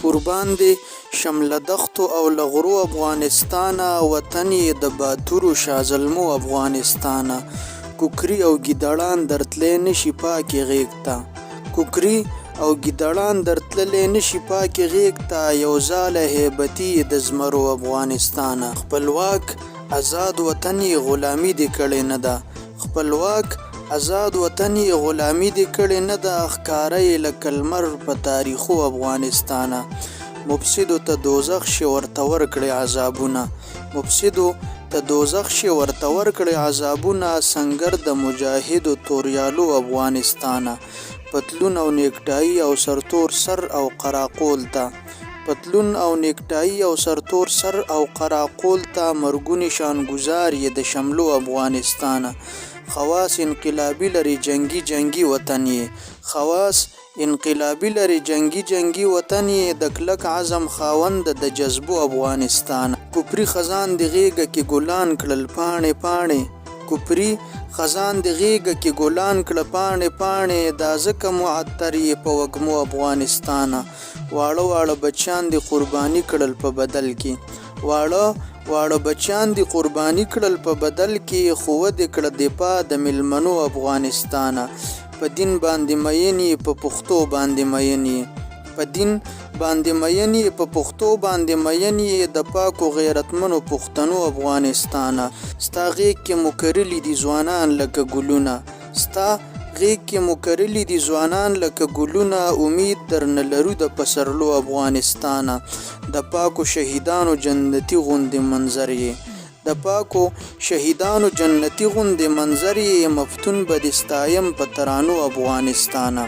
قربان دې شمله دښتو او له غرو افغانستانه، وطن یې د باتورو شاه زلمو افغانستانه. کوکري او ګیدړان درتلی نشي پاکې غیږ ته، کوکري او ګیدړان درتللی نشي پاکې غیږ ته، یو ځاله هیبتي د زمرو افغانستانه. خپلواک آزاد وطن یې غلامي دې کړې نه ده، خپلواک آزاد وطن یې غلامي دې کړې نه ده، ښکاره یې لکه لمر په تاریخو افغانستانه. مفسدو ته دوزخ شي ورته ورکړې عذابونه، مفسدو ته دوزخ شي ورته ورکړې عذابونه، سنګر د مجاهدو توریالو افغانستانه. پتلون او نیکټایي او سرتور سر او قراقول ته، پتلون او نیکټایي او سرتور سر او قراقول ته، مرګونې شانګزار یې د شملو افغانستانه. خواص انقلابي لري جنګي جنګي وطن یې، خواص انقلابي لري جنګي جنګي وطن یې، د کلک عزم خاوند د جذبو افغانستانه. کوپري خزان د غیږه کې ګلان کړل پاڼې پاڼې، کوپري خزان د غیږه کې ګلان کړل پاڼې پاڼې، دا ځکه معطر یې په وږمو افغانستانه. واړه واړه بچیان دې قرباني کړل په بدل کې، واړه واړه بچیان دې قرباني کړل په بدل کې، خو ودې کړه دفاع د میلمنو افغانستانه. په دین باندې مین یې په پښتو باندې مین یې، په دین باندې مین یې په پښتو باندې مین یې، د پاکو غیرتمنو پښتنو افغانستانه. ستا غیږ کې مو کرلي دي ځوانان لکه ګلونه، ستا غیږ کې مو کرلي دي ځوانان لکه ګلونه، امید درنه لرو د پسرلو افغانستانه. د پاکو شهیدانو جنتي غوندې منظر یې، د پاکو شهیدانو جنتي غوندې منظر یې، مفتون به دې ستایم په ترانو افغانستانه.